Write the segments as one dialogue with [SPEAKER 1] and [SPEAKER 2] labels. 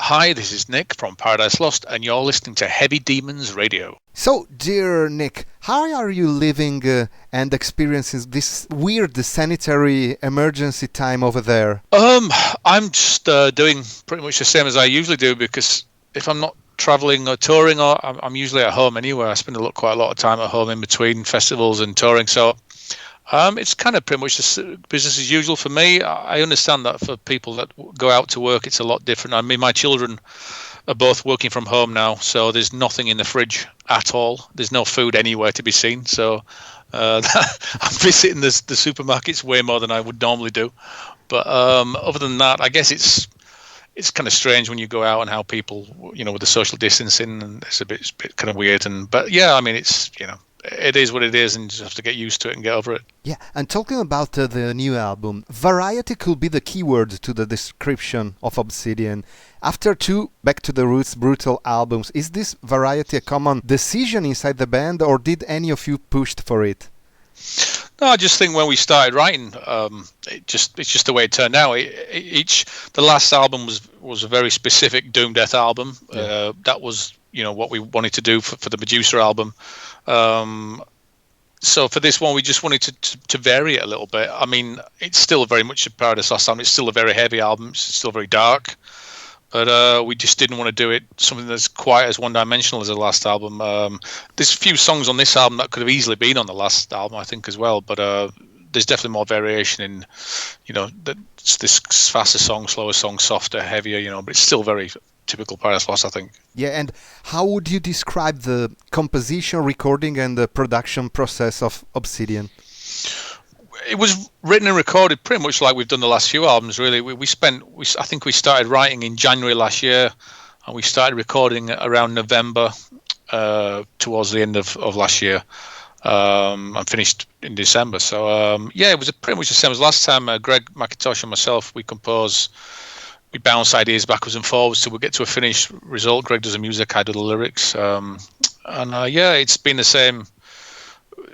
[SPEAKER 1] Hi, this is Nick from Paradise Lost, and you're listening to Heavy Demons Radio.
[SPEAKER 2] So, dear Nick, how are you living and experiencing this weird sanitary emergency time over there?
[SPEAKER 1] I'm just doing pretty much the same as I usually do, because if I'm not traveling or touring, or I'm usually at home anyway. I spend quite a lot of time at home in between festivals and touring, so it's kind of pretty much business as usual for me. I understand that for people that go out to work, it's a lot different. I mean, my children are both working from home now, so there's nothing in the fridge at all. There's no food anywhere to be seen, so I'm visiting the supermarkets way more than I would normally do. But other than that, I guess it's kind of strange when you go out and how people, with the social distancing, and it's a bit kind of weird. But yeah, I mean, it's, it is what it is, and you just have to get used to it and get over it.
[SPEAKER 2] Yeah, and talking about the new album, variety could be the keyword to the description of Obsidian. After two Back to the Roots brutal albums, is this variety a common decision inside the band, or did any of you pushed for it?
[SPEAKER 1] No, I just think when we started writing, it's just the way it turned out. The last album was a very specific doom death album. Yeah. That was what we wanted to do for the Medusa album. So for this one, we just wanted to vary it a little bit. I mean, it's still very much a Paradise Lost album. It's still a very heavy album. It's still very dark. But we just didn't want to do it something that's quite as one-dimensional as the last album. There's a few songs on this album that could have easily been on the last album, I think, as well. But there's definitely more variation in, this faster song, slower song, softer, heavier, but it's still very typical Paradise Lost, I think.
[SPEAKER 2] Yeah, and how would you describe the composition, recording, and the production process of Obsidian?
[SPEAKER 1] It was written and recorded pretty much like we've done the last few albums, really. I think we started writing in January last year, and we started recording around November, towards the end of last year, and finished in December. So, it was pretty much the same as last time. Greg McIntosh and myself, we bounce ideas backwards and forwards till we get to a finished result. Greg does the music, I do the lyrics. It's been the same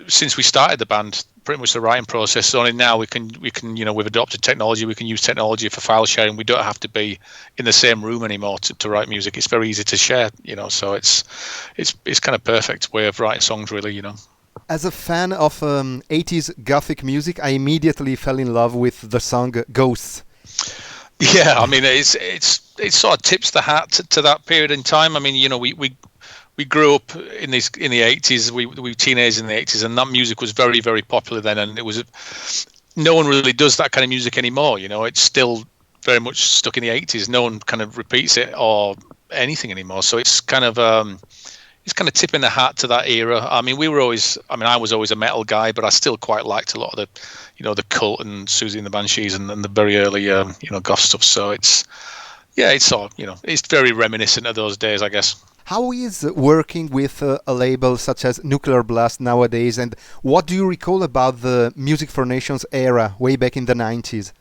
[SPEAKER 1] since we started the band. Pretty much the writing process. Only now we can we've adopted technology. We can use technology for file sharing. We don't have to be in the same room anymore to write music. It's very easy to share. So it's kind of perfect way of writing songs, really.
[SPEAKER 2] As a fan of 80s gothic music, I immediately fell in love with the song Ghosts.
[SPEAKER 1] Yeah, I mean, it sort of tips the hat to that period in time. I mean, we grew up in the 80s. We were teenagers in the 80s, and that music was very, very popular then. And it was no one really does that kind of music anymore. It's still very much stuck in the 80s. No one kind of repeats it or anything anymore. So it's kind of tipping the hat to that era. I mean, I was always a metal guy, but I still quite liked a lot of the Cult and Susie and the Banshees and the very early goth stuff. So it's it's very reminiscent of those days, I guess.
[SPEAKER 2] How is working with a label such as Nuclear Blast nowadays, and what do you recall about the Music for Nations era way back in the 90s?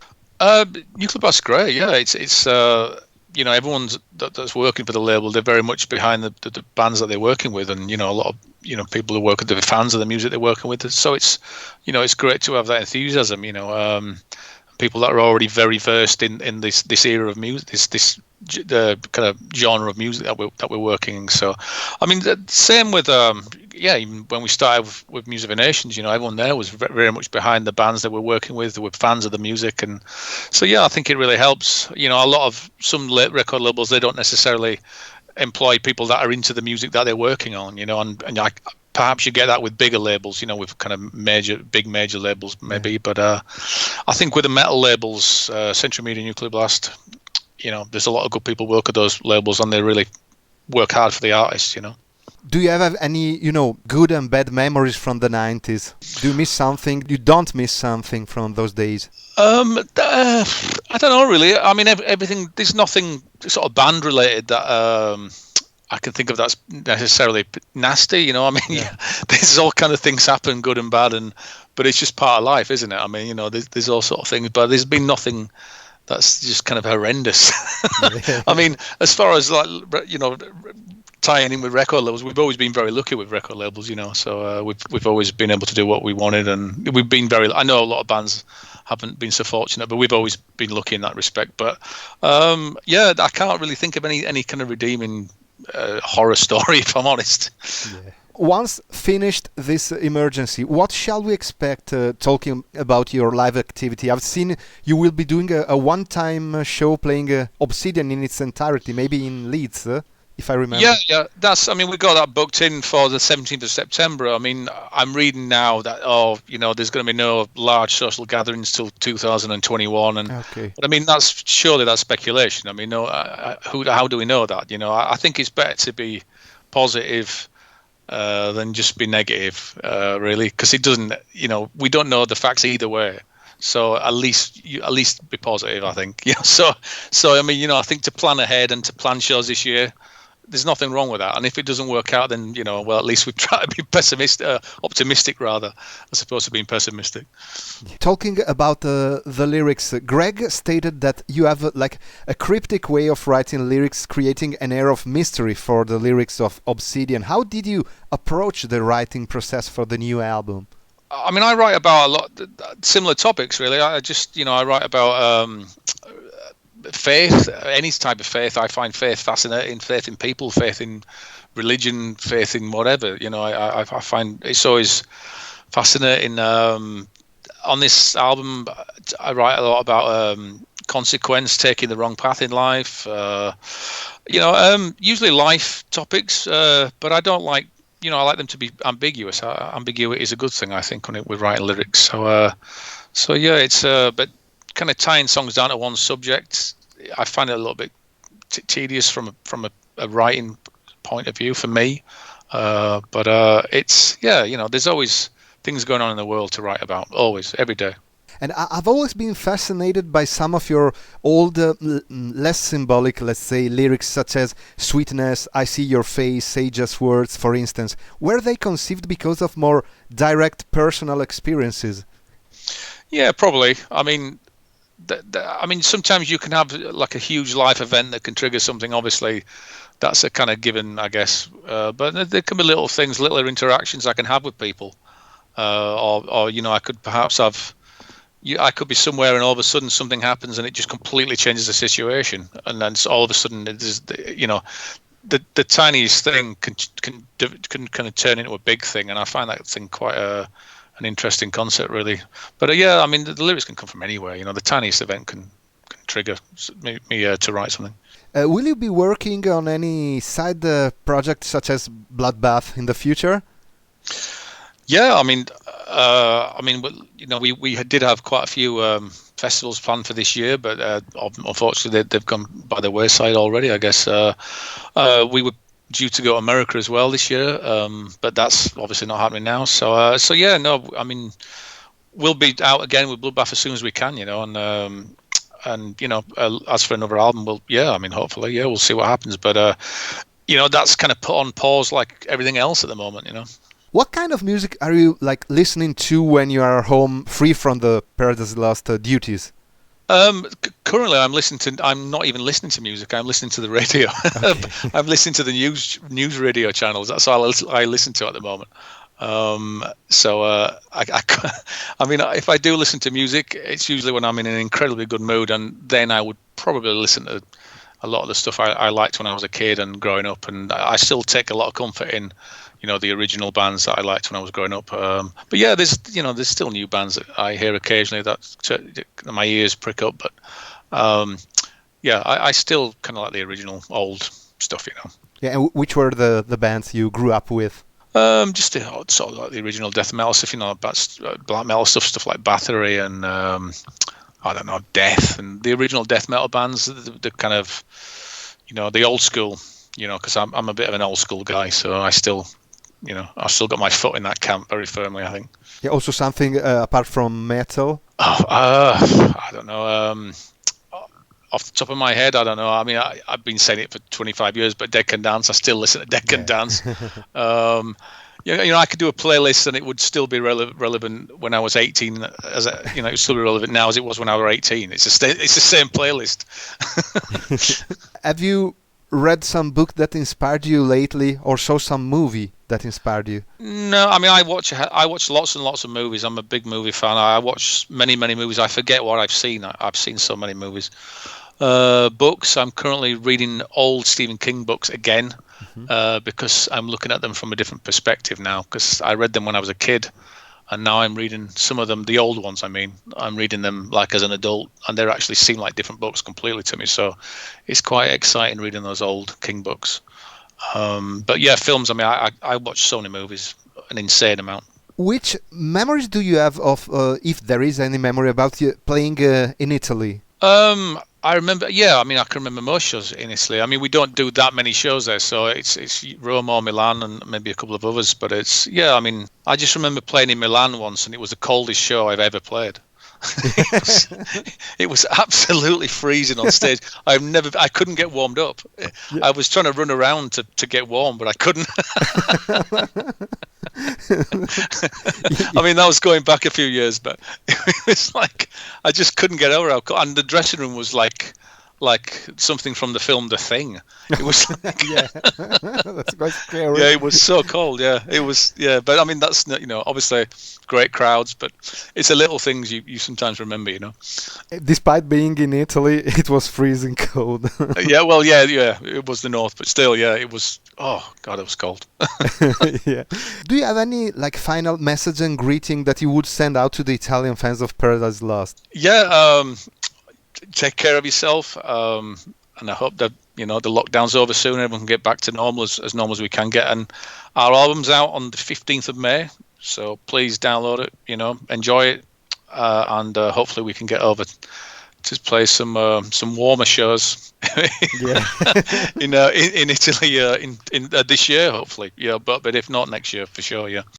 [SPEAKER 1] Nuclear Blast's great, yeah. It's everyone that's working for the label, they're very much behind the bands that they're working with, and a lot of people who work with the fans of the music they're working with. So it's it's great to have that enthusiasm. People that are already very versed in this era of music, this the kind of genre of music that we're working. So, I mean, the same with even when we started with Music for Nations, everyone there was very much behind the bands that we're working with. They were fans of the music, and so I think it really helps. A lot of some record labels, they don't necessarily employ people that are into the music that they're working on. And perhaps you get that with bigger labels, with kind of big major labels maybe. Yeah. But I think with the metal labels, Century Media, Nuclear Blast, there's a lot of good people work at those labels, and they really work hard for the artists.
[SPEAKER 2] Do you have any, good and bad memories from the 90s? Do you miss something? You don't miss something from those days?
[SPEAKER 1] I don't know, really. I mean, everything. There's nothing sort of band related that I can think of that's necessarily nasty. I mean, there's all kind of things happen, good and bad, but it's just part of life, isn't it? I mean, there's all sort of things, but there's been nothing that's just kind of horrendous. I mean, as far as tying in with record labels, we've always been very lucky with record labels, so we've always been able to do what we wanted, and we've been I know a lot of bands haven't been so fortunate, but we've always been lucky in that respect. But I can't really think of any kind of redeeming horror story, if I'm honest.
[SPEAKER 2] Yeah. Once finished this emergency, what shall we expect talking about your live activity? I've seen you will be doing a one-time show playing Obsidian in its entirety, maybe in Leeds, if I remember.
[SPEAKER 1] Yeah. We got that booked in for the 17th of September. I mean, I'm reading now that, there's going to be no large social gatherings till 2021.
[SPEAKER 2] Okay.
[SPEAKER 1] But I mean, that's speculation. I mean, how do we know that? I think it's better to be positive than just be negative, really, because it doesn't. We don't know the facts either way. So at least be positive, I think. So I mean, I think to plan ahead and to plan shows this year, there's nothing wrong with that. And if it doesn't work out, then at least we try to be optimistic rather, as opposed to being pessimistic.
[SPEAKER 2] Talking about the lyrics, Greg stated that you have a cryptic way of writing lyrics, creating an air of mystery for the lyrics of Obsidian. How did you approach the writing process for the new album?
[SPEAKER 1] I mean, I write about a lot similar topics, really. I just, I write about faith, any type of faith. I find faith fascinating, faith in people, faith in religion, faith in whatever. I find it's always fascinating. On this album, I write a lot about consequence, taking the wrong path in life. Usually life topics, but I don't like. I like them to be ambiguous. Ambiguity is a good thing, I think, when we're writing lyrics. So yeah, it's but kind of tying songs down to one subject, I find it a little bit tedious from a writing point of view for me. But it's there's always things going on in the world to write about, always, every day.
[SPEAKER 2] And I've always been fascinated by some of your old, less symbolic, let's say, lyrics, such as Sweetness, I See Your Face, Say Just Words, for instance. Were they conceived because of more direct personal experiences?
[SPEAKER 1] Yeah, probably. I mean, sometimes you can have like a huge life event that can trigger something. Obviously, that's a kind of given, I guess. But there can be little things, little interactions I can have with people. Or I could perhaps have... I could be somewhere and all of a sudden something happens and it just completely changes the situation, and then all of a sudden the tiniest thing can kind of turn into a big thing, and I find that thing quite an interesting concept, really. But I mean, the lyrics can come from anywhere. The tiniest event can trigger me to write something.
[SPEAKER 2] Will you be working on any side projects such as Bloodbath in the future?
[SPEAKER 1] Yeah, we did have quite a few festivals planned for this year, but unfortunately they've gone by the wayside already, I guess. We were due to go to America as well this year, but that's obviously not happening now. We'll be out again with Bloodbath as soon as we can, as for another album, hopefully, we'll see what happens. But, that's kind of put on pause like everything else at the moment,
[SPEAKER 2] What kind of music are you listening to when you are home, free from the Paradise Lost duties?
[SPEAKER 1] Currently, I'm not even listening to music. I'm listening to the radio. Okay. I'm listening to the news radio channels. That's all I listen to at the moment. If I do listen to music, it's usually when I'm in an incredibly good mood, and then I would probably listen to a lot of the stuff I liked when I was a kid and growing up, and I still take a lot of comfort in the original bands that I liked when I was growing up. But yeah, there's still new bands that I hear occasionally that my ears prick up. But I still kind of like the original old stuff,
[SPEAKER 2] Yeah, and which were the bands you grew up with?
[SPEAKER 1] Just sort of like the original death metal stuff, black metal stuff like Bathory and Death, and the original death metal bands, the kind of, the old school, because I'm a bit of an old school guy, so I've still got my foot in that camp very firmly, I think.
[SPEAKER 2] Yeah, also something apart from metal?
[SPEAKER 1] I don't know. Off the top of my head, I don't know. I mean, I've been saying it for 25 years, but Dead Can Dance, I still listen to Dead Can Dance. I could do a playlist and it would still be relevant when I was 18. It would still be relevant now as it was when I was 18. It's the same playlist.
[SPEAKER 2] Have you read some book that inspired you lately, or saw some movie that inspired you?
[SPEAKER 1] No, I mean I watch lots and lots of movies. I'm a big movie fan. I watch many movies. I forget what I've seen. I've seen so many movies. Books. I'm currently reading old Stephen King books again, because I'm looking at them from a different perspective now. Because I read them when I was a kid, and now I'm reading some of them, the old ones. I mean, I'm reading them like as an adult, and they actually seem like different books completely to me. So it's quite exciting reading those old King books. But yeah, films. I mean, I watch so many movies, an insane amount.
[SPEAKER 2] Which memories do you have of, if there is any memory about you playing in Italy?
[SPEAKER 1] I remember, yeah. I mean, I can remember most shows in Italy. I mean, we don't do that many shows there, so it's Rome or Milan and maybe a couple of others. But yeah. I mean, I just remember playing in Milan once, and it was the coldest show I've ever played. It was absolutely freezing on stage. I couldn't get warmed up.
[SPEAKER 2] Yeah.
[SPEAKER 1] I was trying to run around to get warm, but I couldn't. I mean, that was going back a few years, but it was like I just couldn't get over how cold. And the dressing room was like something from the film The Thing. It was like,
[SPEAKER 2] Yeah, that's quite scary.
[SPEAKER 1] yeah, it was so cold. Yeah, it was. Yeah, but I mean, that's not, obviously great crowds, but it's the little things you sometimes remember.
[SPEAKER 2] Despite being in Italy, it was freezing cold.
[SPEAKER 1] Yeah, well, yeah, it was the north, but still, yeah, it was. Oh God, it was cold.
[SPEAKER 2] Yeah. Do you have any final message and greeting that you would send out to the Italian fans of Paradise Lost?
[SPEAKER 1] Yeah. Take care of yourself, and I hope that the lockdown's over soon and everyone can get back to normal as normal as we can get. And our album's out on the 15th of May, so please download it, enjoy it, and hopefully we can get over to play some warmer shows
[SPEAKER 2] Yeah.
[SPEAKER 1] in Italy in this year, hopefully. Yeah, but if not, next year for sure. Yeah.